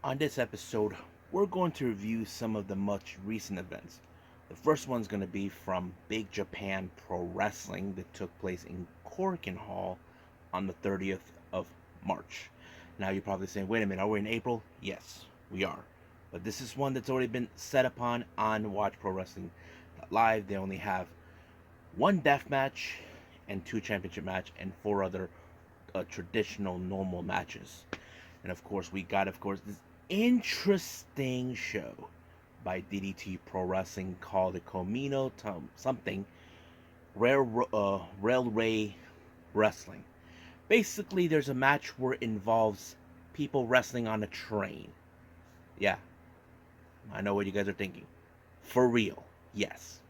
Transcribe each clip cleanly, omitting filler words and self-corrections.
On this episode, we're going to review some of the much recent events. The first one's going to be from Big Japan Pro Wrestling that took place in Korakuen Hall on the 30th of March. Now you're probably saying, wait a minute, are we in April? Yes, we are. But this is one that's already been set upon on Watch Pro Wrestling Live. They only have one death match and two championship match and four other traditional normal matches. And of course, we got, this interesting show by DDT Pro Wrestling called the Kominato something Railway Wrestling. Basically, there's a match where it involves people wrestling on a train. Yeah, I know what you guys are thinking. For real, yes.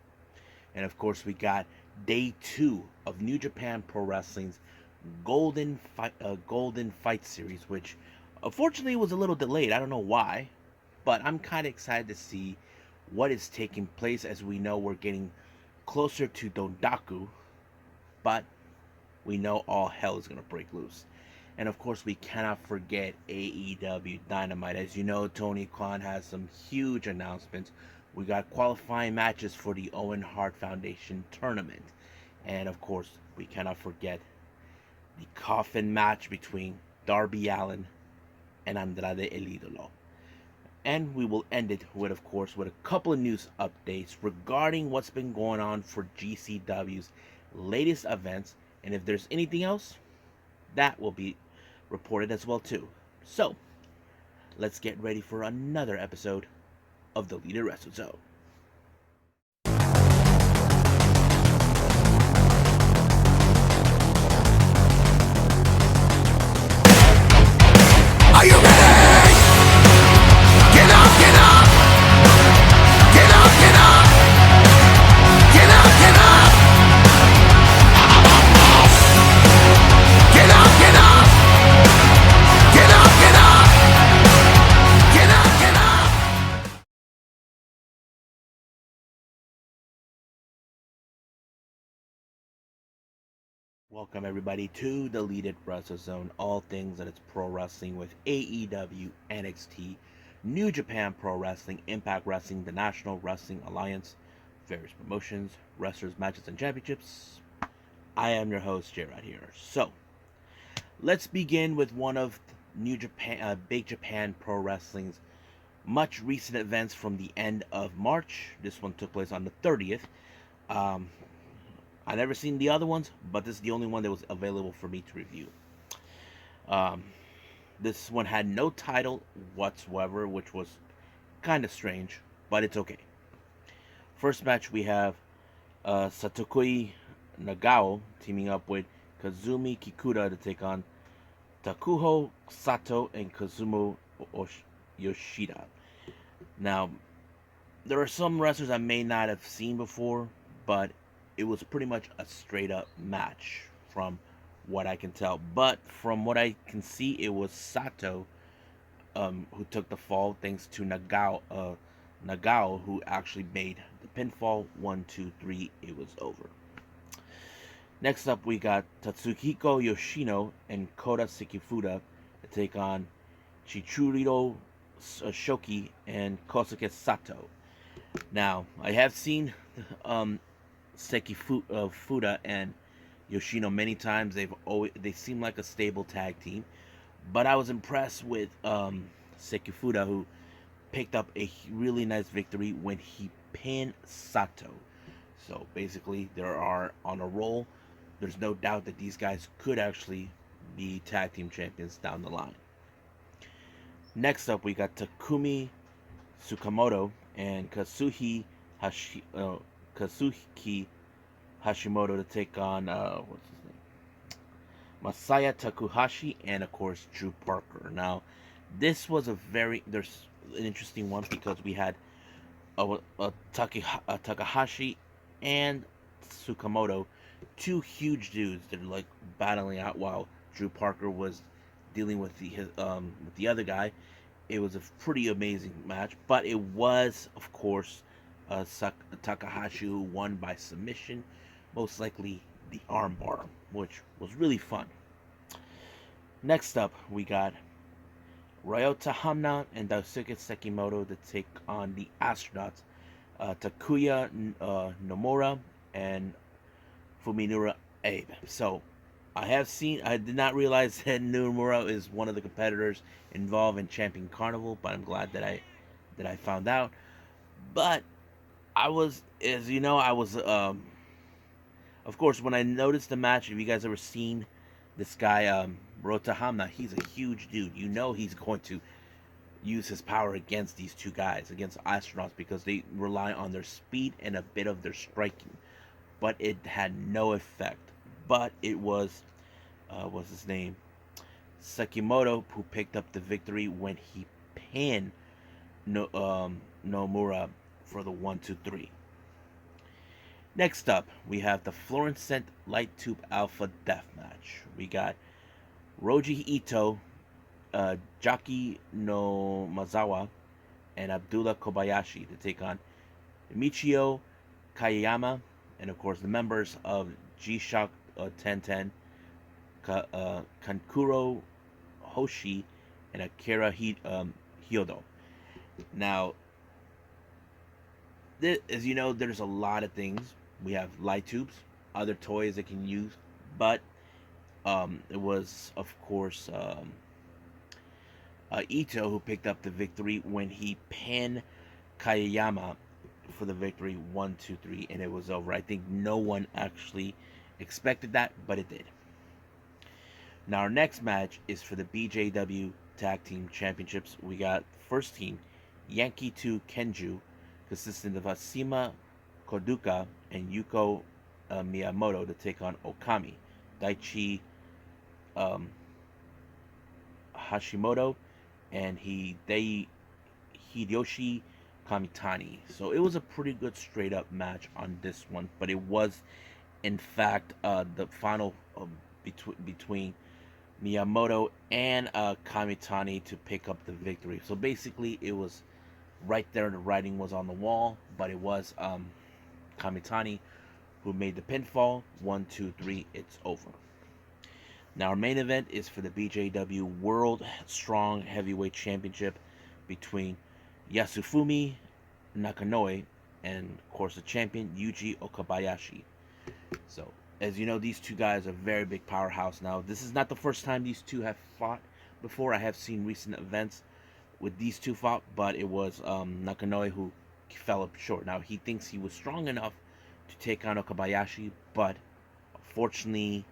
And of course, we got day 2 of New Japan Pro Wrestling's Golden Fight Series, which unfortunately was a little delayed. I don't know why, but I'm kind of excited to see what is taking place, as we know we're getting closer to Dondaku, but we know all hell is going to break loose. And of course, we cannot forget AEW Dynamite. As you know, Tony Khan has some huge announcements. We got qualifying matches for the Owen Hart Foundation tournament. And of course, we cannot forget the coffin match between Darby Allin and Andrade El Idolo. And we will end it with, of course, with a couple of news updates regarding what's been going on for GCW's latest events. And if there's anything else, that will be reported as well too. So, let's get ready for another episode of the Leader Wrestle Zone. Are you ready? Get up, get up! Get up, get up! Get up, get up! Get up, get up! Get up, get up! Get up, get up! Welcome everybody to the Leaded Wrestle Zone, all things that it's pro wrestling with AEW, NXT, New Japan Pro Wrestling, Impact Wrestling, the National Wrestling Alliance, various promotions, wrestlers, matches, and championships. I am your host, J. Right here. So, let's begin with one of Big Japan Pro Wrestling's much recent events from the end of March. This one took place on the 30th. I never seen the other ones, but this is the only one that was available for me to review. Um, this one had no title whatsoever, which was kind of strange, but it's okay. First match, we have Satokui Nagao teaming up with Kazumi Kikuta to take on Takuho Sato and Kazumu Yoshida. Now, there are some wrestlers I may not have seen before, but it was pretty much a straight up match from what I can tell. But from what I can see, it was Sato who took the fall thanks to Nagao, who actually made the pinfall. 1, 2, 3, it was over. Next up, we got Tatsuhiko Yoshino and Kota Sekifuda to take on Chichurito Shoki and Kosuke Sato. Now, I have seen Seki Fuda and Yoshino many times. They seem like a stable tag team, but I was impressed with Seki Fuda, who picked up a really nice victory when he pinned Sato. So basically, they are on a roll. There's no doubt that these guys could actually be tag team champions down the line. Next up, we got Takumi Tsukamoto and Kazuki Hashimoto to take on what's his name, Masaya Takahashi, and of course Drew Parker. Now, this was there's an interesting one because we had Takahashi and Tsukamoto, two huge dudes that are like battling out while Drew Parker was dealing with the other guy. It was a pretty amazing match, but it was, of course, Takahashi who won by submission, most likely the armbar, which was really fun. Next up, we got Ryota Hamna and Daisuke Sekimoto to take on the astronauts, Takuya Nomura and Fuminura Abe. So I did not realize that Nomura is one of the competitors involved in Champion Carnival, but I'm glad that I found out. But I was, as you know, I was, of course, when I noticed the match. Have you guys ever seen this guy, Rota Hamna? He's a huge dude. You know he's going to use his power against these two guys, against astronauts, because they rely on their speed and a bit of their striking. But it had no effect. But it was, what's his name? Sekimoto, who picked up the victory when he pinned Nomura for the 1-2-3. Next up, we have the Fluorescent Lighttube Alpha Deathmatch. We got Roji Ito, Jaki no Mazawa, and Abdullah Kobayashi to take on Michio Kayama, and of course the members of G-Shock 1010, Kankuro Hoshi, and Akira Hyodo. Now, as you know, there's a lot of things. We have light tubes, other toys that can use, but it was, of course, Ito who picked up the victory when he pinned Kayama for the victory 1-2-3, and it was over. I think no one actually expected that, but it did. Now, our next match is for the BJW Tag Team Championships. We got first team Yankee 2 Kenju, consisting of Asima Koduka and Yuko Miyamoto to take on Okami, Daichi um, Hashimoto, and Hideyoshi Kamitani. So it was a pretty good straight up match on this one, but it was in fact the final between Miyamoto and Kamitani to pick up the victory. So basically, it was right there. The writing was on the wall, but it was Kamitani who made the pinfall. 1-2-3. It's over. Now our main event is for the BJW World Strong Heavyweight Championship between Yasufumi Nakanoe and, of course, the champion Yuji Okabayashi. So, as you know, these two guys are very big powerhouse. Now, this is not the first time these two have fought before. I have seen recent events with these two fought, but it was Nakanoe who fell up short. Now, he thinks he was strong enough to take on Okabayashi, but unfortunately,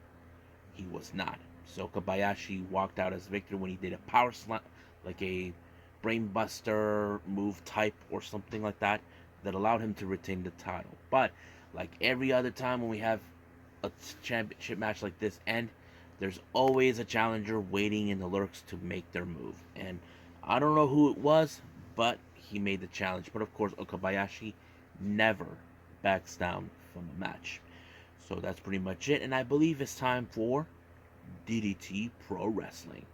he was not. So Kobayashi walked out as victor when he did a power slam, like a brainbuster move type or something like that, that allowed him to retain the title. But like every other time when we have a championship match like this end, there's always a challenger waiting in the lurks to make their move. And I don't know who it was, but he made the challenge. But of course, Okabayashi never backs down from a match. So that's pretty much it, and I believe it's time for DDT Pro Wrestling.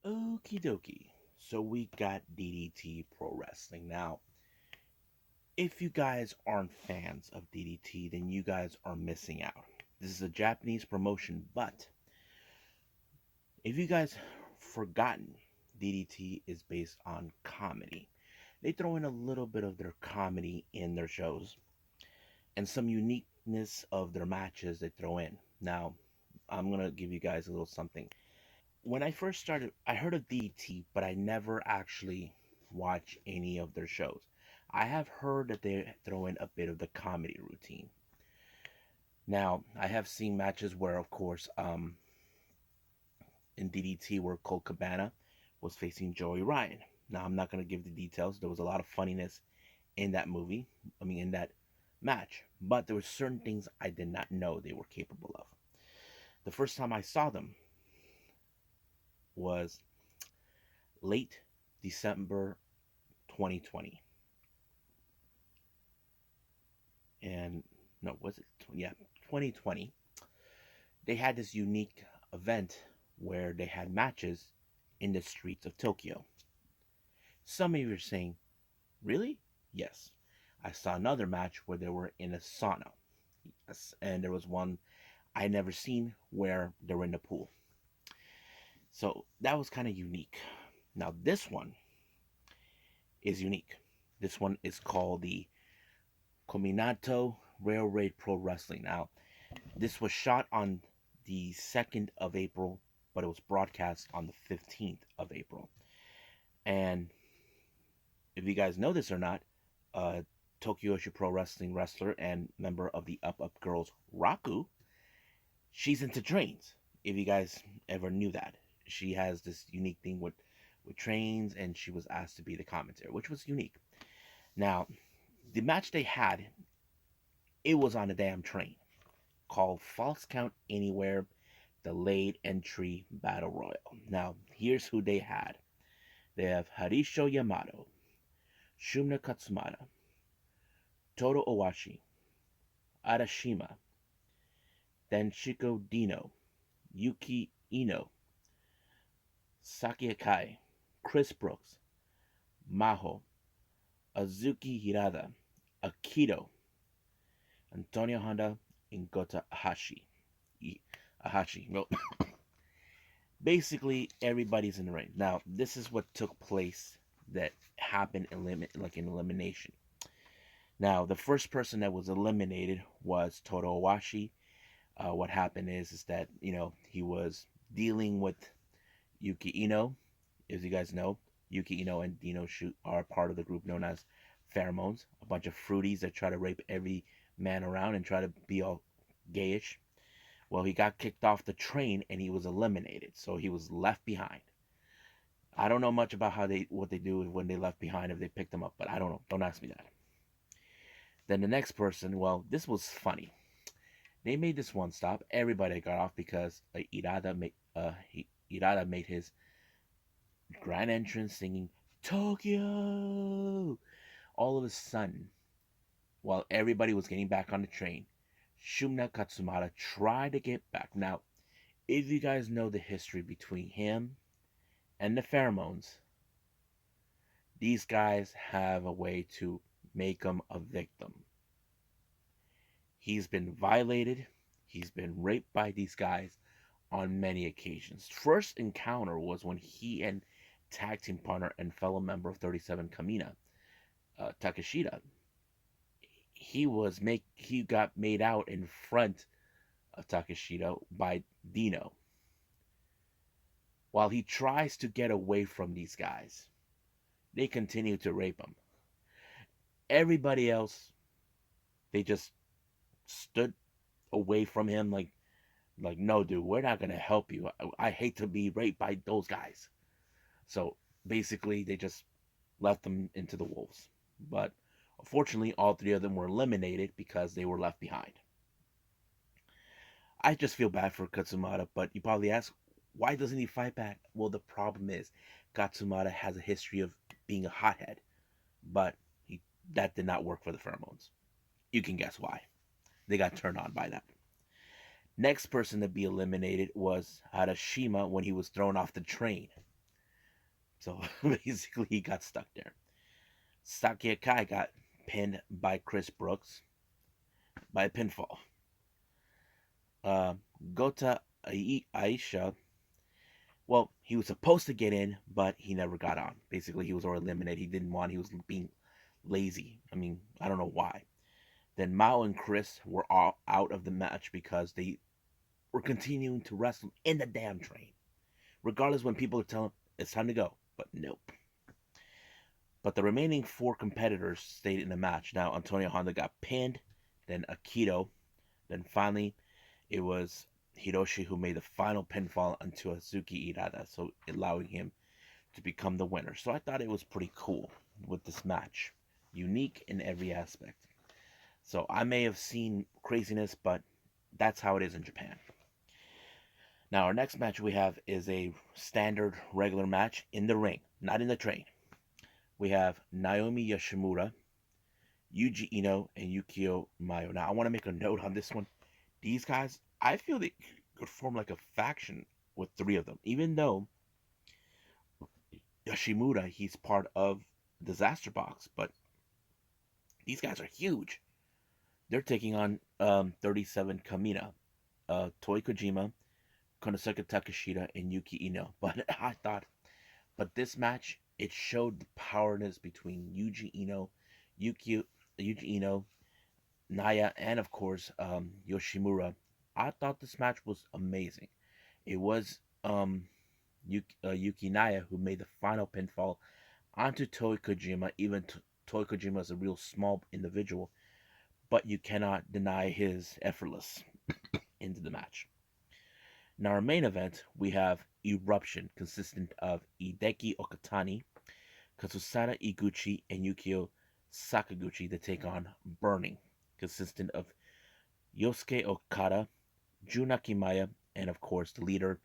Okie dokie. So we got DDT Pro Wrestling. Now, if you guys aren't fans of DDT, then you guys are missing out. This is a Japanese promotion, but if you guys forgotten, DDT is based on comedy. They throw in a little bit of their comedy in their shows and some uniqueness of their matches they throw in. Now, I'm going to give you guys a little something. When I first started, I heard of DDT, but I never actually watched any of their shows. I have heard that they throw in a bit of the comedy routine. Now, I have seen matches where, of course, in DDT, where Colt Cabana was facing Joey Ryan. Now, I'm not going to give the details. There was a lot of funniness in that movie, in that match. But there were certain things I did not know they were capable of. The first time I saw them was late December 2020. And no, was it? Yeah, 2020. They had this unique event where they had matches in the streets of Tokyo. Some of you are saying, really? Yes. I saw another match where they were in a sauna. Yes, and there was one I never seen where they were in the pool. So that was kind of unique. Now this one is unique. This one is called the Kominato Railway Pro Wrestling. Now, this was shot on the 2nd of April, but it was broadcast on the 15th of April. And if you guys know this or not, Tokyo Pro Wrestling wrestler and member of the Up Up Girls, Raku, she's into trains. If you guys ever knew that, she has this unique thing with trains, and she was asked to be the commentator, which was unique. Now, the match they had, it was on a damn train called False Count Anywhere Delayed Entry Battle Royal. Now, here's who they had. They have Harisho Yamato, Shumna Katsumata, Toru Owashi, Arashima, Denshiko Dino, Yuki Ino, Saki Akai, Chris Brooks, Maho, Azuki Hirada, Akito, Antonio Honda, and Gota Ahashi. Well, basically everybody's in the ring. Now, this is what took place that happened in elimination. Now, the first person that was eliminated was Toru Owashi. What happened is that he was dealing with Yuki Ino. As you guys know, Yuki Ino and Dino Shoot are part of the group known as Pheromones, a bunch of fruities that try to rape every man around and try to be all gayish. Well, he got kicked off the train and he was eliminated, so he was left behind. I don't know much about what they do when they left behind if they picked them up, but I don't know. Don't ask me that. Then the next person, well, this was funny. They made this one stop. Everybody got off because Irada made his grand entrance singing Tokyo. All of a sudden, while everybody was getting back on the train, Shumna Katsumata tried to get back. Now, if you guys know the history between him and the Pheromones, these guys have a way to make him a victim. He's been violated. He's been raped by these guys on many occasions. First encounter was when he and tag team partner and fellow member of 37 Kamina, Takeshita, he got made out in front of Takeshita by Dino. While he tries to get away from these guys, they continue to rape him. Everybody else, they just stood away from him like no, dude, we're not gonna help you. I hate to be raped by those guys. So basically, they just left them into the wolves. But unfortunately, all three of them were eliminated because they were left behind. I just feel bad for Katsumata, but you probably ask, why doesn't he fight back? Well, the problem is Katsumata has a history of being a hothead, but that did not work for the Pheromones. You can guess why. They got turned on by that. Next person to be eliminated was Harashima when he was thrown off the train. So basically, he got stuck there. Saki Akai got pinned by Chris Brooks by a pinfall. Gota Aisha, well, he was supposed to get in, but he never got on. Basically, he was already eliminated. He didn't want. He was being lazy. I mean, I don't know why. Then Mao and Chris were all out of the match because they were continuing to wrestle in the damn train. Regardless when people are telling it's time to go. But nope. But the remaining 4 competitors stayed in the match. Now Antonio Honda got pinned, then Akito, then finally it was Hiroshi who made the final pinfall onto Azuki Irada, so allowing him to become the winner. So I thought it was pretty cool with this match. Unique in every aspect. So I may have seen craziness, but that's how it is in Japan. Now our next match we have is a standard regular match in the ring, not in the train. We have Naomi Yoshimura, Yuji Ino, and Yukio Mayo. Now I want to make a note on this one. These guys, I feel they could form like a faction with 3 of them, even though Yoshimura, he's part of Disaster Box, but these guys are huge. They're taking on 37 Kamina, Toi Kojima, Konosuke Takeshita, and Yuki Ino. But I thought, but this match, it showed the powerness between Yuki Ino, Naya, and of course Yoshimura. I thought this match was amazing. It was Yuki Naya who made the final pinfall onto Toi Kojima. Even Toi Kojima is a real small individual, but you cannot deny his effortless into the match. Now, our main event, we have Eruption, consistent of Hideki Okatani, Kazusada Iguchi, and Yukio Sakaguchi to take on Burning, consistent of Yosuke Okada, Jun Akimaya, and of course the leader,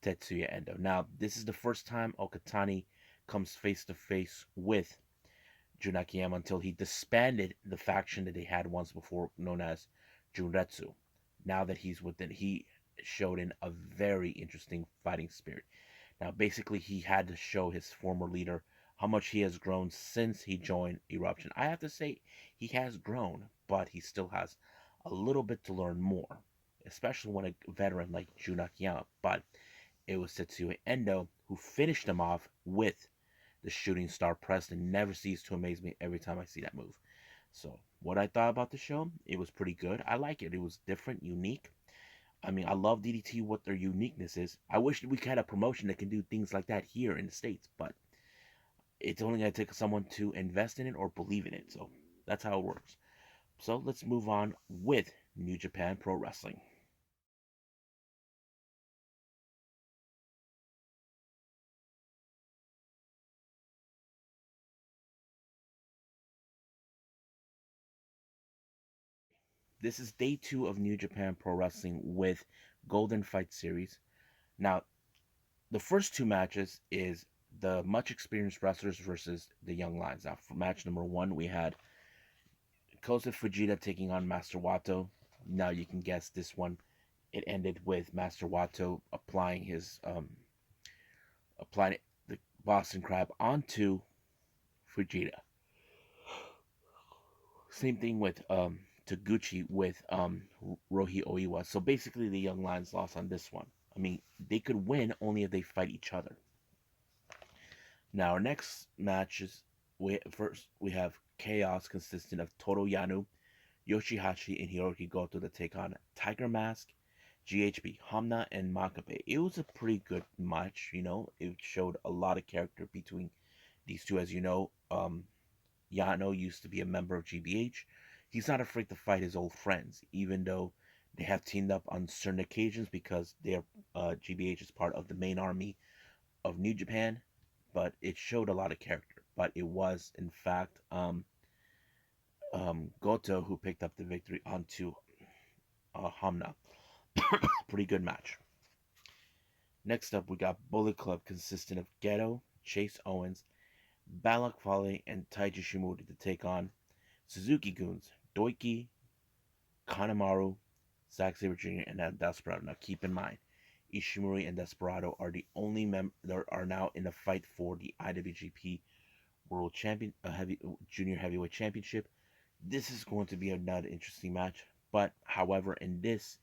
Tetsuya Endo. Now, this is the first time Okatani comes face to face with Jun Akiyama until he disbanded the faction that they had once before, known as Junretsu. Now that he's with it, he showed in a very interesting fighting spirit. Now, basically, he had to show his former leader how much he has grown since he joined Eruption. I have to say, he has grown, but he still has a little bit to learn more, especially when a veteran like Jun Akiyama. But it was Tetsuya Endo who finished him off with the shooting star press and never ceases to amaze me every time I see that move. So, what I thought about the show, it was pretty good. I like it. It was different, unique. I mean, I love DDT, what their uniqueness is. I wish we had a promotion that can do things like that here in the States, but it's only going to take someone to invest in it or believe in it. So, that's how it works. So, let's move on with New Japan Pro Wrestling. This is day 2 of New Japan Pro Wrestling with Golden Fight Series. Now, the first two matches is the much experienced wrestlers versus the young lions. Now, for match number 1, we had Koza Fujita taking on Master Wato. Now you can guess this one. It ended with Master Wato applying the Boston Crab onto Fujita. Same thing with Taguchi with Rohi Oiwa. So basically, the young lions lost on this one. I mean, they could win only if they fight each other. Now, our next match is first we have Chaos consisting of Toru Yano, Yoshihashi, and Hiroki Goto to take on Tiger Mask, GHB, Hamna, and Makabe. It was a pretty good match, you know. It showed a lot of character between these two. As you know, Yano used to be a member of GBH. He's not afraid to fight his old friends, even though they have teamed up on certain occasions because GBH is part of the main army of New Japan. But it showed a lot of character. But it was, in fact, Goto who picked up the victory onto Hamna. Pretty good match. Next up, we got Bullet Club consisting of Ghetto, Chase Owens, Balak Fale, and Taiji Shimura to take on Suzuki Goons, Doiki, Kanemaru, Zack Sabre Jr., and Desperado. Now, keep in mind, Ishimori and Desperado are the only that are now in the fight for the IWGP World Champion Junior Heavyweight Championship. This is going to be another interesting match. But however, in this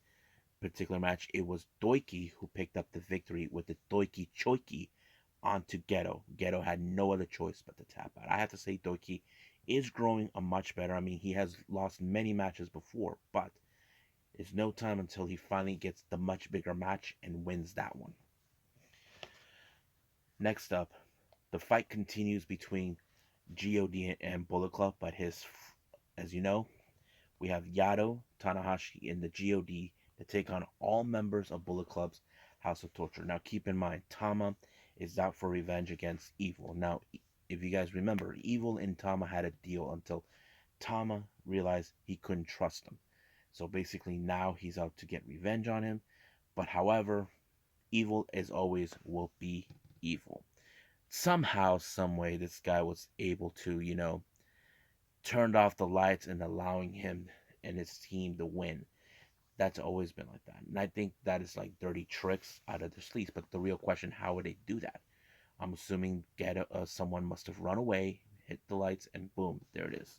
particular match, it was Doiki who picked up the victory with the Doiki Choiki onto Ghetto. Ghetto had no other choice but to tap out. I have to say, Doiki is growing a much better. I mean, he has lost many matches before, but it's no time until he finally gets the much bigger match and wins that one. Next up, the fight continues between God and Bullet Club, but as you know, we have Yado, Tanahashi, and the God to take on all members of Bullet Club's House of Torture. Now, keep in mind, Tama is out for revenge against Evil. Now, if you guys remember, Evil and Tama had a deal until Tama realized he couldn't trust him. So basically, now he's out to get revenge on him. But however, Evil, as always, will be evil. Somehow, someway, this guy was able to, turned off the lights and allowing him and his team to win. That's always been like that. And I think that is like dirty tricks out of their sleeves. But the real question, how would they do that? I'm assuming someone must have run away, hit the lights, and boom, there it is.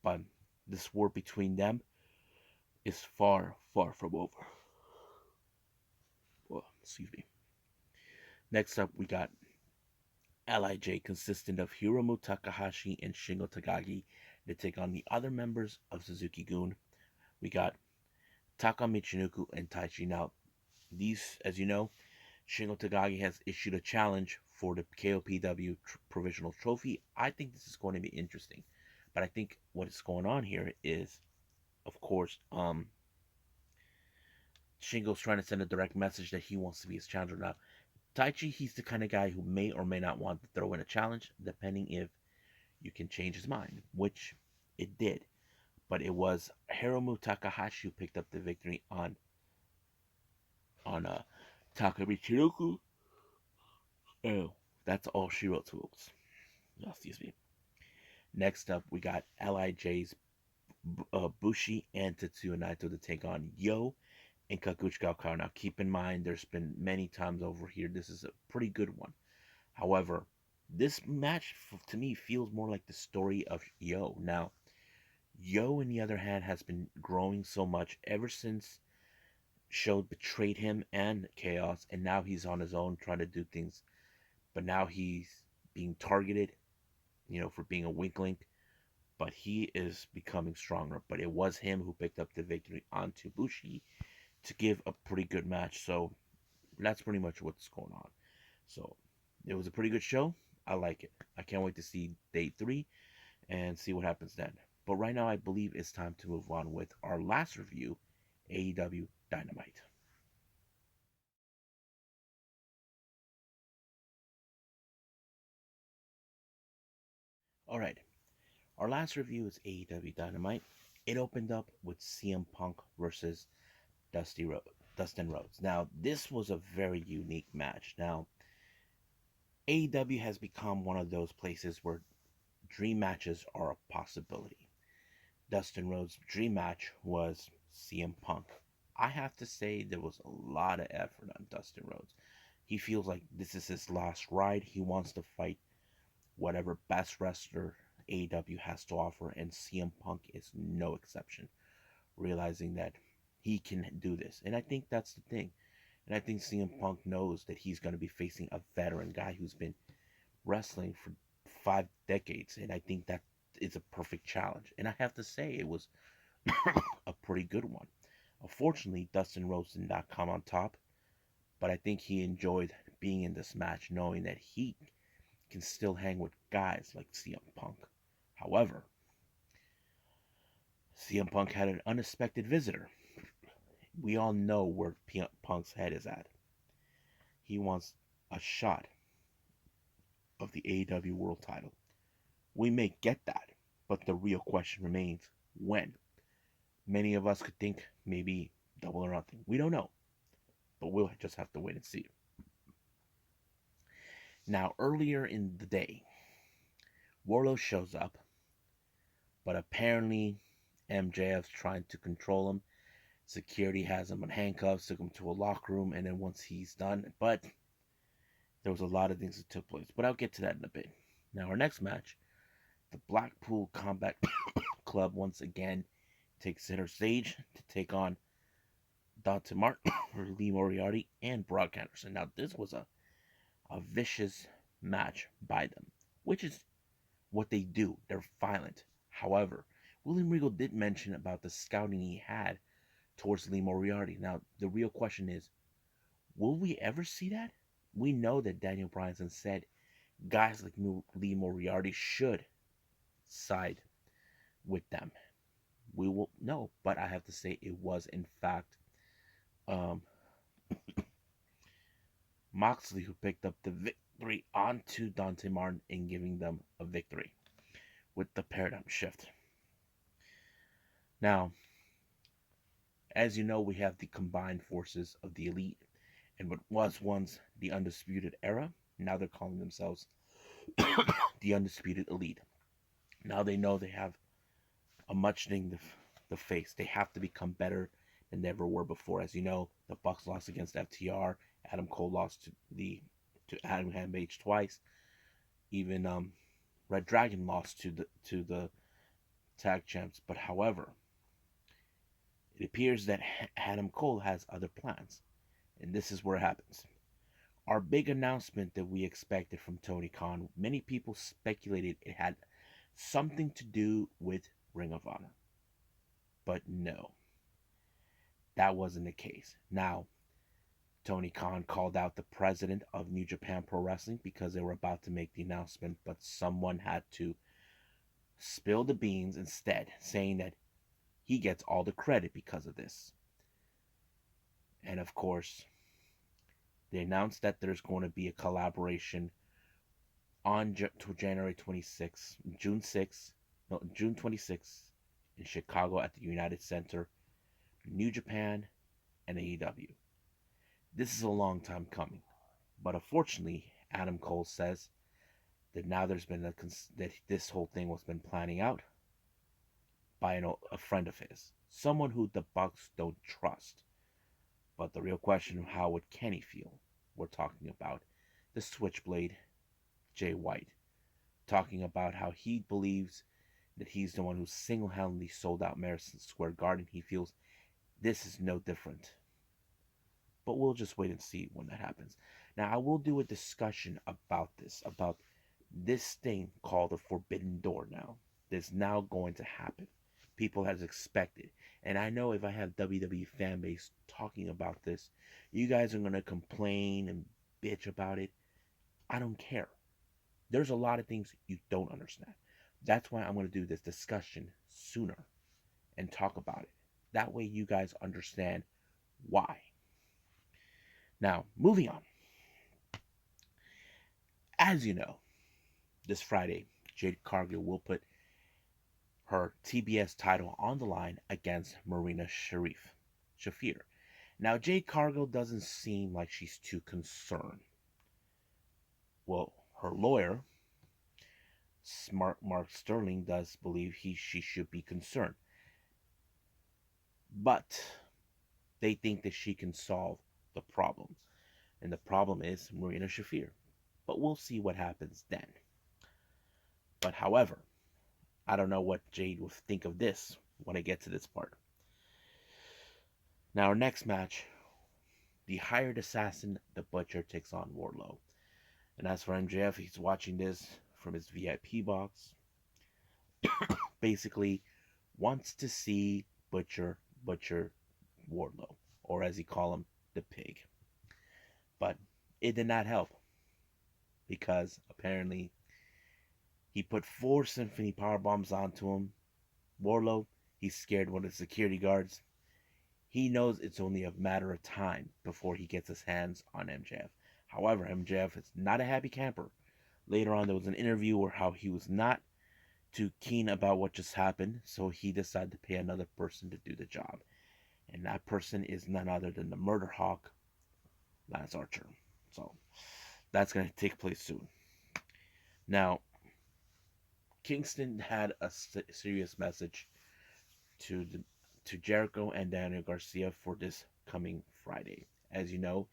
But this war between them is far, far from over. Well, excuse me. Next up, we got LIJ, consisting of Hiromu Takahashi and Shingo Takagi, to take on the other members of Suzuki-gun. We got Taka Michinoku and Taichi. Now, these, as you know, Shingo Takagi has issued a challenge for the KOPW provisional trophy. I think this is going to be interesting. But I think what is going on here is, of course, Shingo's trying to send a direct message that he wants to be his challenger. Now, Taichi, he's the kind of guy who may or may not want to throw in a challenge, depending if you can change his mind, which it did. But it was Hiromu Takahashi who picked up the victory on Taka Michinoku. Oh, that's all she wrote, folks. Oh, excuse me. Next up, we got LIJ's Bushi and Tetsuya Naito to take on Yo and Kakuchika Okada. Now, keep in mind, there's been many times over here. This is a pretty good one. However, this match to me feels more like the story of Yo. Now, Yo, on the other hand, has been growing so much ever since Sho betrayed him and Chaos, and now he's on his own trying to do things. But now he's being targeted, for being a weak link. But he is becoming stronger. But it was him who picked up the victory on Bushi to give a pretty good match. So that's pretty much what's going on. So it was a pretty good show. I like it. I can't wait to see day 3 and see what happens then. But right now, I believe it's time to move on with our last review, AEW Dynamite. All right, our last review is AEW Dynamite. It opened up with CM Punk versus Dustin Rhodes. Now, this was a very unique match. Now, AEW has become one of those places where dream matches are a possibility. Dustin Rhodes' dream match was CM Punk. I have to say there was a lot of effort on Dustin Rhodes. He feels like this is his last ride. He wants to fight whatever best wrestler AEW has to offer, and CM Punk is no exception, realizing that he can do this. And I think that's the thing. And I think CM Punk knows that he's going to be facing a veteran guy who's been wrestling for 5 decades. And I think that is a perfect challenge. And I have to say, it was a pretty good one. Unfortunately, Dustin Rhodes did not come on top, but I think he enjoyed being in this match, knowing that he can still hang with guys like CM Punk. However, CM Punk had an unexpected visitor. We all know where Punk's head is at. He wants a shot of the AEW World title. We may get that, but the real question remains when. Many of us could think maybe double or nothing. We don't know, but we'll just have to wait and see. Now, earlier in the day, Warlow shows up, but apparently MJF's trying to control him. Security has him in handcuffs, took him to a locker room, and then once he's done, but there was a lot of things that took place. But I'll get to that in a bit. Now, our next match, the Blackpool Combat Club once again takes center stage to take on Dante Martin, Lee Moriarty, and Brock Anderson. Now, this was a vicious match by them, which is what they do. They're violent. However, William Regal did mention about the scouting he had towards Lee Moriarty. Now, the real question is, will we ever see that? We know that Daniel Bryanson said guys like Lee Moriarty should side with them. We will know, but I have to say it was in fact um, Moxley who picked up the victory onto Dante Martin and giving them a victory with the paradigm shift. Now, as you know, we have the combined forces of the Elite and what was once the Undisputed Era. Now they're calling themselves the Undisputed Elite. Now they know they have a much thing to face. They have to become better than they ever were before. As you know, the Bucks lost against FTR. Adam Cole lost to to Adam Page twice. Even Red Dragon lost to the tag champs. But however, it appears that Adam Cole has other plans, and this is where it happens. Our big announcement that we expected from Tony Khan, many people speculated it had something to do with Ring of Honor. But no, that wasn't the case. Now, Tony Khan called out the president of New Japan Pro Wrestling because they were about to make the announcement, but someone had to spill the beans instead, saying that he gets all the credit because of this. And of course, they announced that there's going to be a collaboration on January 26th, June 26th in Chicago at the United Center, New Japan and AEW. This is a long time coming, but unfortunately, Adam Cole says that now there's been that this whole thing was been planning out by a friend of his, someone who the Bucks don't trust. But the real question, how would Kenny feel? We're talking about the Switchblade, Jay White, talking about how he believes that he's the one who single-handedly sold out Madison Square Garden. He feels this is no different. But we'll just wait and see when that happens. Now, I will do a discussion about this thing called the Forbidden Door now. That's now going to happen. People has expected. And I know if I have WWE fan base talking about this, you guys are going to complain and bitch about it. I don't care. There's a lot of things you don't understand. That's why I'm going to do this discussion sooner and talk about it. That way you guys understand why. Now, moving on. As you know, this Friday, Jade Cargill will put her TBS title on the line against Marina Shafir. Now, Jade Cargill doesn't seem like she's too concerned. Well, her lawyer, Mark Sterling, does believe she should be concerned. But they think that she can solve the problem. And the problem is Marina Shafir. But we'll see what happens then. But however, I don't know what Jade will think of this when I get to this part. Now, our next match, the hired assassin, the Butcher, takes on Wardlow. And as for MJF, he's watching this from his VIP box. Basically, wants to see Butcher Wardlow, or as he call him, the pig. But it did not help because apparently he put 4 Symphony power bombs onto him. Wardlow, he's scared one of the security guards. He knows it's only a matter of time before he gets his hands on MJF. However, MJF is not a happy camper. Later on, there was an interview where how he was not too keen about what just happened, so he decided to pay another person to do the job. And that person is none other than the Murder Hawk, Lance Archer. So that's going to take place soon. Now, Kingston had a serious message to Jericho and Daniel Garcia for this coming Friday. As you know,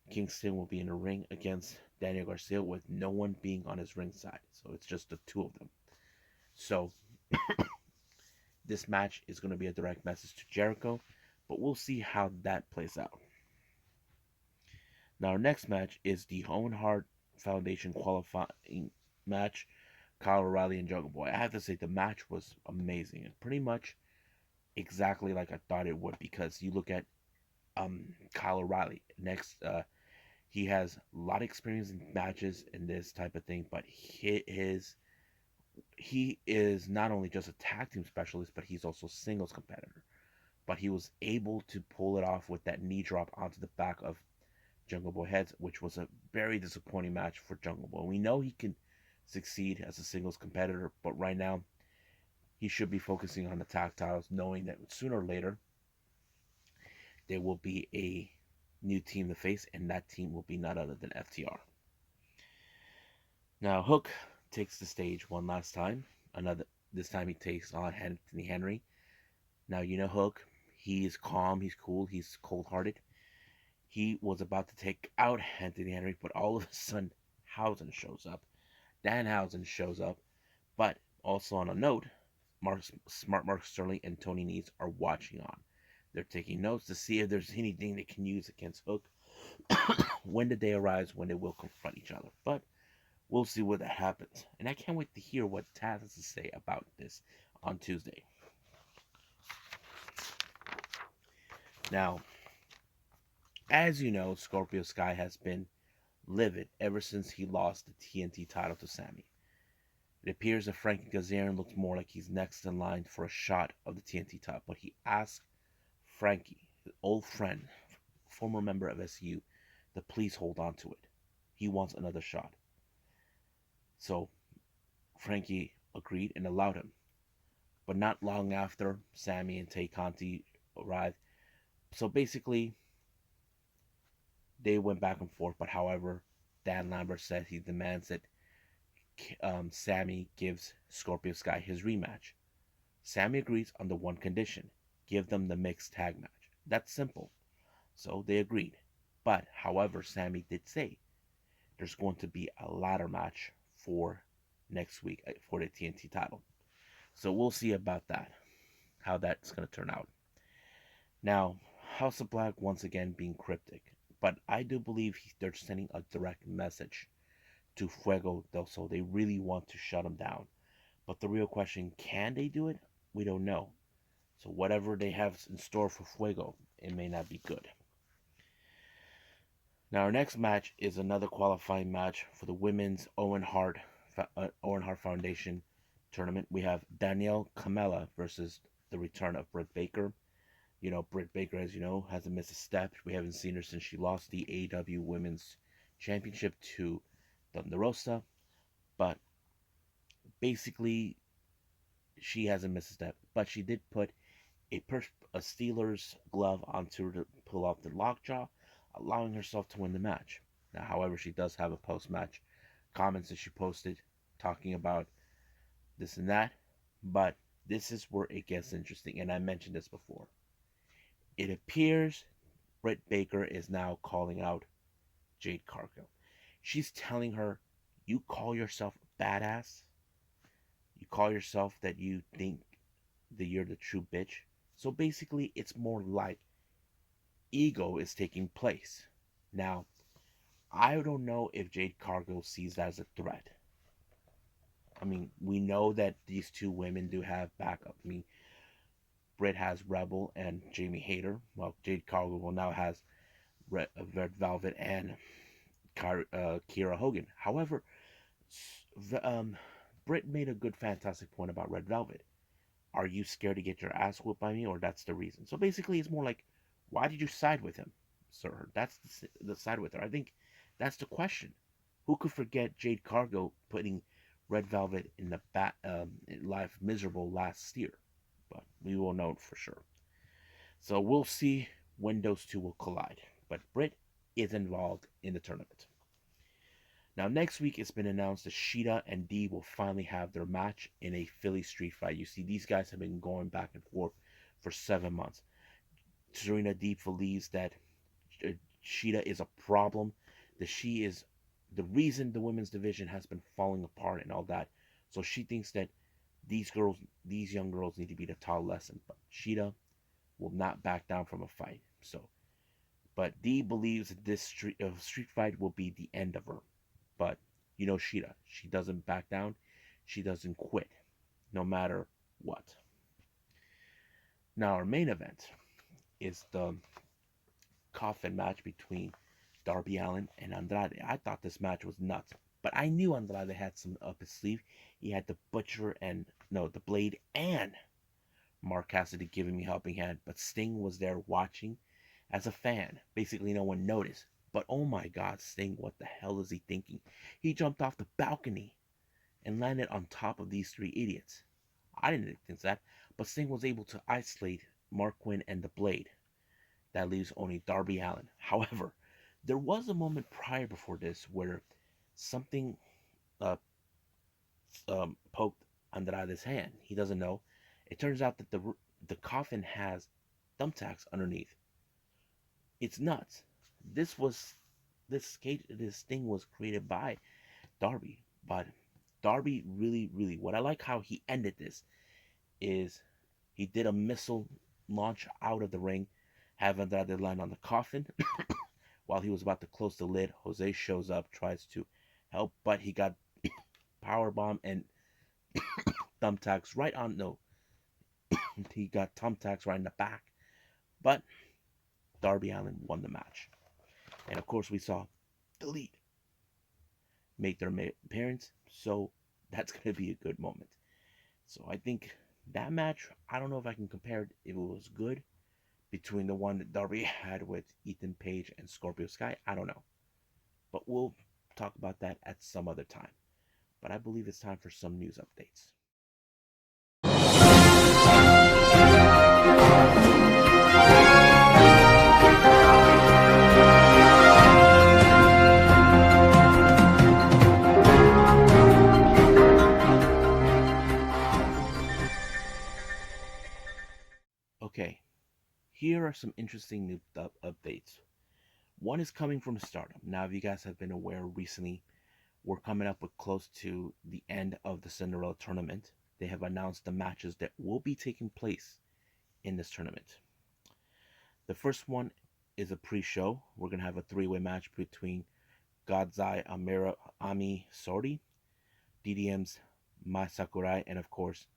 Kingston will be in a ring against Daniel Garcia with no one being on his ring side. So it's just the two of them. So this match is going to be a direct message to Jericho, but we'll see how that plays out. Now, our next match is the Owen Hart Foundation qualifying match, Kyle O'Reilly and Jungle Boy. I have to say the match was amazing and pretty much exactly like I thought it would, because you look at Kyle O'Reilly. Next, he has a lot of experience in matches and this type of thing, but he is not only just a tag team specialist, but he's also a singles competitor. But he was able to pull it off with that knee drop onto the back of Jungle Boy heads, which was a very disappointing match for Jungle Boy. We know he can succeed as a singles competitor, but right now he should be focusing on the tag titles, knowing that sooner or later there will be a new team to face, and that team will be none other than FTR. Now, Hook takes the stage one last time. This time he takes on Anthony Henry. Now, you know Hook. He is calm, he's cool, he's cold-hearted. He was about to take out Anthony Henry, but all of a sudden, Housen shows up. Danhausen shows up. But also on a note, Smart Mark Sterling and Tony Nese are watching on. They're taking notes to see if there's anything they can use against Hook when the day arrives when they will confront each other. But we'll see what that happens. And I can't wait to hear what Taz has to say about this on Tuesday. Now, as you know, Scorpio Sky has been livid ever since he lost the TNT title to Sammy. It appears that Frankie Kazarian looks more like he's next in line for a shot of the TNT title, but he asked Frankie, his old friend, former member of SU, to please hold on to it. He wants another shot. So Frankie agreed and allowed him. But not long after, Sammy and Tay Conti arrived. So basically, they went back and forth. But however, Dan Lambert said he demands that Sammy gives Scorpio Sky his rematch. Sammy agrees on the one condition: give them the mixed tag match. That's simple. So they agreed. But however, Sammy did say there's going to be a ladder match for next week for the TNT title. So we'll see about that, how that's going to turn out. Now, House of Black once again being cryptic, but I do believe they're sending a direct message to Fuego del Sol. They really want to shut him down. But the real question, can they do it? We don't know. So whatever they have in store for Fuego, it may not be good. Now our next match is another qualifying match for the women's Owen Hart Foundation tournament. We have Danielle Camella versus the return of Britt Baker. You know, Britt Baker, as you know, hasn't missed a step. We haven't seen her since she lost the AEW Women's Championship to Thunder Rosa. But basically, she hasn't missed a step. But she did put a Steelers glove onto her to pull off the lockjaw, allowing herself to win the match. Now, however, she does have a post-match comments that she posted talking about this and that. But this is where it gets interesting, and I mentioned this before. It appears Britt Baker is now calling out Jade Cargill. She's telling her, you call yourself a badass? You call yourself that you think that you're the true bitch? So basically, it's more like ego is taking place. Now, I don't know if Jade Cargill sees that as a threat. I mean, we know that these two women do have backup. I mean, Britt has Rebel and Jamie Hayter. Well, Jade Cargill now has Red Velvet and Kiera Hogan. However, Britt made a good, fantastic point about Red Velvet. Are you scared to get your ass whooped by me, or that's the reason? So basically, it's more like, why did you side with him, sir? That's the side with her. I think that's the question. Who could forget Jade Cargill putting Red Velvet in the life miserable last year? But we will know for sure. So we'll see when those two will collide. But Britt is involved in the tournament. Now, next week, it's been announced that Sheeta and Dee will finally have their match in a Philly street fight. You see, these guys have been going back and forth for 7 months. Serena Deeb believes that Sheeta is a problem, that she is the reason the women's division has been falling apart and all that. So she thinks that these young girls need to be taught a lesson. But Sheeta will not back down from a fight. But Dee believes that this street fight will be the end of her. But you know Sheeta, she doesn't back down. She doesn't quit, no matter what. Now our main event is the coffin match between Darby Allin and Andrade. I thought this match was nuts, but I knew Andrade had some up his sleeve. He had the the Blade and Mark Cassidy giving me a helping hand, but Sting was there watching as a fan. Basically, no one noticed. But oh my God, Sting, what the hell is he thinking? He jumped off the balcony and landed on top of these three idiots. I didn't think that, but Sting was able to isolate Mark Quinn and the Blade. That leaves only Darby Allin. However, there was a moment prior before this where something poked Andrade's hand. He doesn't know. It turns out that the coffin has thumbtacks underneath. It's nuts. This was this thing was created by Darby, but Darby really what I like how he ended this is he did a missile launch out of the ring, have Andrade land on the coffin. While he was about to close the lid, Jose shows up, tries to help, but he got powerbomb and thumbtacks right on no, he got thumbtacks right in the back. But Darby Allin won the match, and of course we saw the Elite make their appearance, so that's gonna be a good moment. So I think that match, I don't know if I can compare it if it was good between the one that Darby had with Ethan Page and Scorpio Sky. I don't know. But we'll talk about that at some other time. But I believe it's time for some news updates. Okay, here are some interesting new updates. One is coming from Stardom. Now, if you guys have been aware recently, we're coming up with close to the end of the Cinderella tournament. They have announced the matches that will be taking place in this tournament. The first one is a pre-show. We're gonna have a three-way match between Godzai Amira Ami Sori, DDM's Mai Sakurai, and of course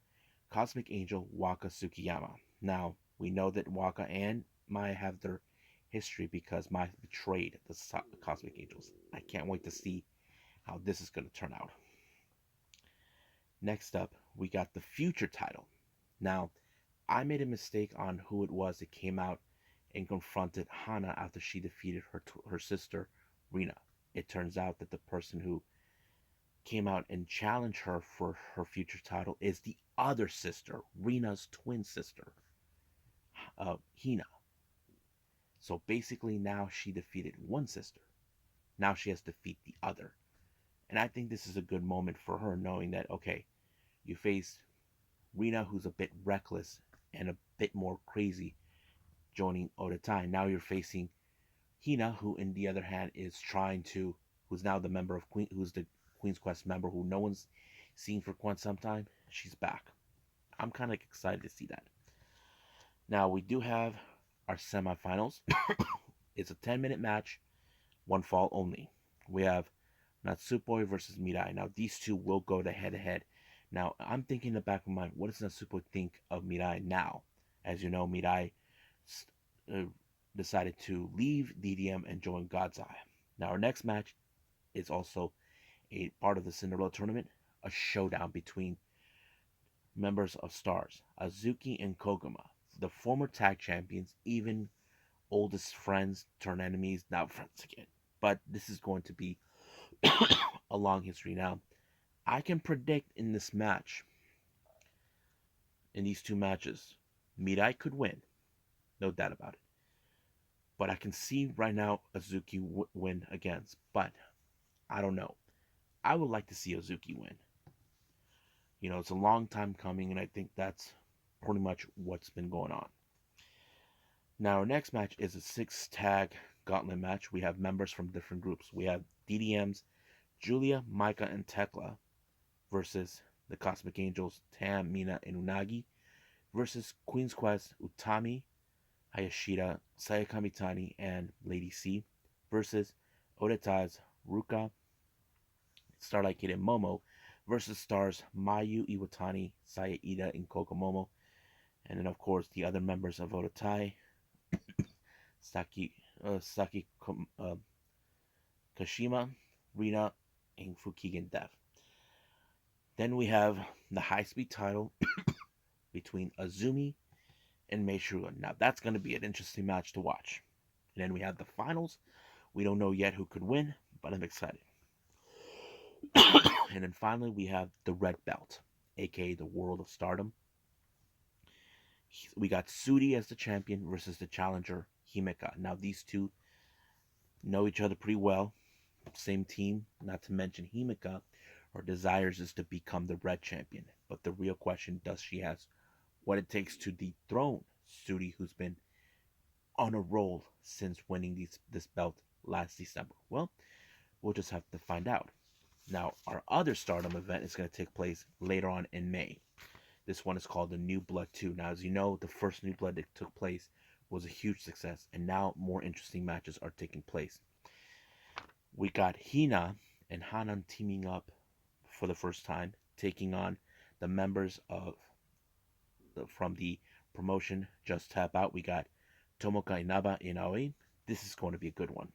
Cosmic Angel Waka Tsukiyama. Now we know that Waka and Mai have their history because Mai betrayed the Cosmic Angels. I can't wait to see how this is going to turn out. Next up, we got the future title. Now, I made a mistake on who it was that came out and confronted Hana after she defeated her sister Rina. It turns out that the person who came out and challenged her for her future title is the other sister, Rina's twin sister, Hina. So basically, now she defeated one sister. Now she has to defeat the other. And I think this is a good moment for her, knowing that, okay, you face Rina, who's a bit reckless and a bit more crazy, joining Odatai. Now you're facing Hina, who, in the other hand, is trying to, who's now the member of Queen, who's the Queen's Quest member, who no one's seen for quite some time. She's back. I'm kind of excited to see that. Now we do have our semifinals. It's a 10-minute match, one fall only. We have Natsupoi versus Mirai. Now these two will go to head-to-head. Now I'm thinking in the back of my mind, what does Natsupoi think of Mirai now? As you know, Mirai decided to leave DDM and join God's Eye. Now our next match is also a part of the Cinderella tournament, a showdown between members of Stars, Azuki and Koguma, the former tag champions, even oldest friends turn enemies, now friends again. But this is going to be a long history. Now, I can predict in this match, in these two matches, Mirai could win, no doubt about it. But I can see right now Azuki win against. But I don't know. I would like to see Azuki win. You know, it's a long time coming, and I think that's pretty much what's been going on. Now, our next match is a 6-tag gauntlet match. We have members from different groups. We have DDM's Julia, Micah, and Tekla versus the Cosmic Angels, Tam, Mina, and Unagi versus Queen's Quest, Utami, Hayashida, Sayaka Mitani, and Lady C versus Odetai's Ruka, Starlight Kid, and Momo versus Stars Mayu Iwatani, Saya Ida, and Kokomomo. And then, of course, the other members of Odatai, Saki Kashima, Rina, and Fukigen Dev. Then we have the high-speed title between Azumi and Meishuga. Now, that's going to be an interesting match to watch. And then we have the finals. We don't know yet who could win, but I'm excited. And then finally, we have the red belt, aka the World of Stardom. We got Sudi as the champion versus the challenger, Himeka. Now, these two know each other pretty well. Same team, not to mention Himeka. Her desires is to become the red champion. But the real question, does she have what it takes to dethrone Sudi, who's been on a roll since winning this belt last December? Well, we'll just have to find out. Now, our other Stardom event is going to take place later on in May. This one is called the New Blood 2. Now, as you know, the first New Blood that took place was a huge success, and now more interesting matches are taking place. We got Hina and Hanan teaming up for the first time, taking on the members of from the promotion Just Tap Out. We got Tomoka Inaba Inoue. This is going to be a good one.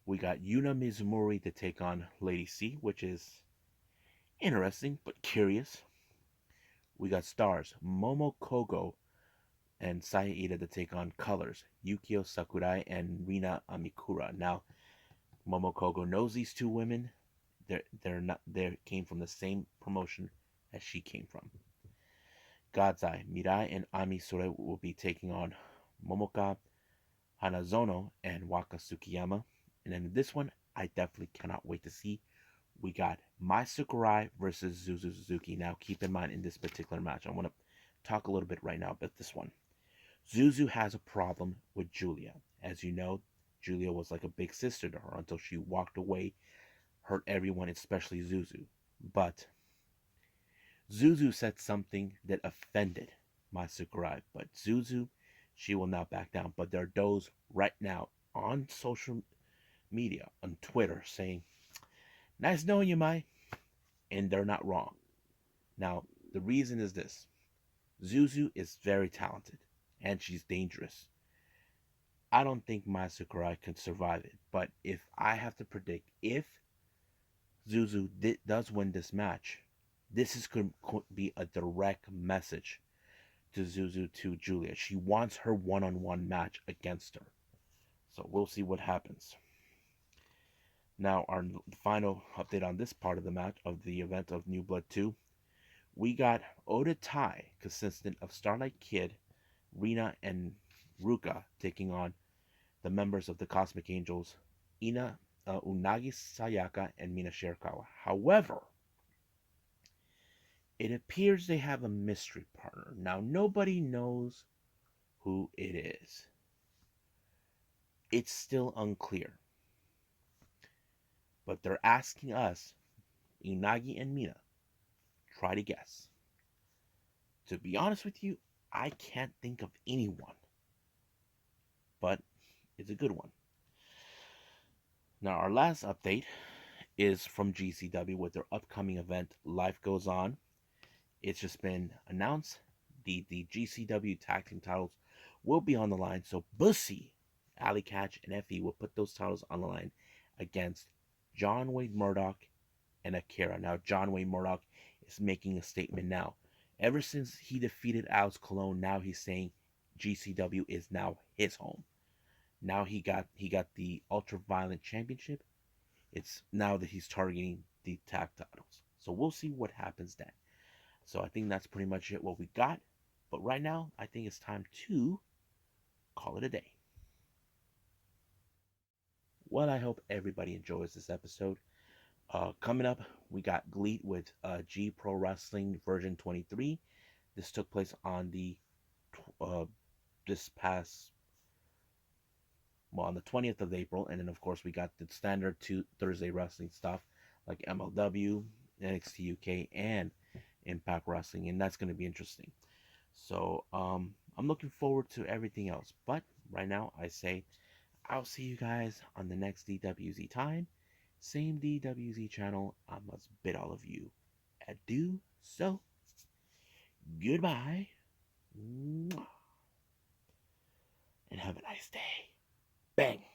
We got Yuna Mizumori to take on Lady C, which is interesting but curious. We got stars Momo Kogo and Saya Ida to take on colors Yukio Sakurai and Rina Amikura. Now, Momo Kogo knows these two women. They came from the same promotion as she came from. Gadzai, Mirai, and Ami Sore will be taking on Momoka Hanazono and Waka Tsukiyama. And then this one, I definitely cannot wait to see. We got Mai Sakurai versus Zuzu Suzuki. Now, keep in mind in this particular match, I want to talk a little bit right now about this one. Zuzu has a problem with Julia. As you know, Julia was like a big sister to her until she walked away, hurt everyone, especially Zuzu. But Zuzu said something that offended Mai Sakurai. But Zuzu, she will not back down. But there are those right now on social media, on Twitter, saying, "Nice knowing you, Mai." And they're not wrong. Now, the reason is this. Zuzu is very talented, and she's dangerous. I don't think Mai Sakurai can survive it. But if I have to predict, if Zuzu does win this match, this is going to be a direct message to Zuzu to Julia. She wants her one-on-one match against her. So we'll see what happens. Now, our final update on this part of the match, of the event of New Blood 2. We got Oda Tai, consistent of Starlight Kid, Rina, and Ruka, taking on the members of the Cosmic Angels, Unagi Sayaka, and Mina Shirakawa. However, it appears they have a mystery partner. Now, nobody knows who it is. It's still unclear. But they're asking us, Unagi and Mina, try to guess. To be honest with you, I can't think of anyone. But it's a good one. Now, our last update is from GCW with their upcoming event, Life Goes On. It's just been announced the GCW tag team titles will be on the line. So Bussy, Alley Catch, and Effie will put those titles on the line against John Wayne Murdoch and Akira. Now, John Wayne Murdoch is making a statement now. Ever since he defeated Alex Colon, now he's saying GCW is now his home. Now he got the Ultra Violent Championship. It's now that he's targeting the tag titles. So we'll see what happens then. So I think that's pretty much it what we got. But right now, I think it's time to call it a day. Well, I hope everybody enjoys this episode. Coming up, we got GLEAT with G Pro Wrestling version 23. This took place on the this past on the 20th of April, and then of course we got the standard Thursday wrestling stuff like MLW, NXT UK, and Impact Wrestling, and that's going to be interesting. So I'm looking forward to everything else. But right now, I say I'll see you guys on the next DWZ time. Same DWZ channel. I must bid all of you adieu. So, goodbye. And have a nice day. Bang.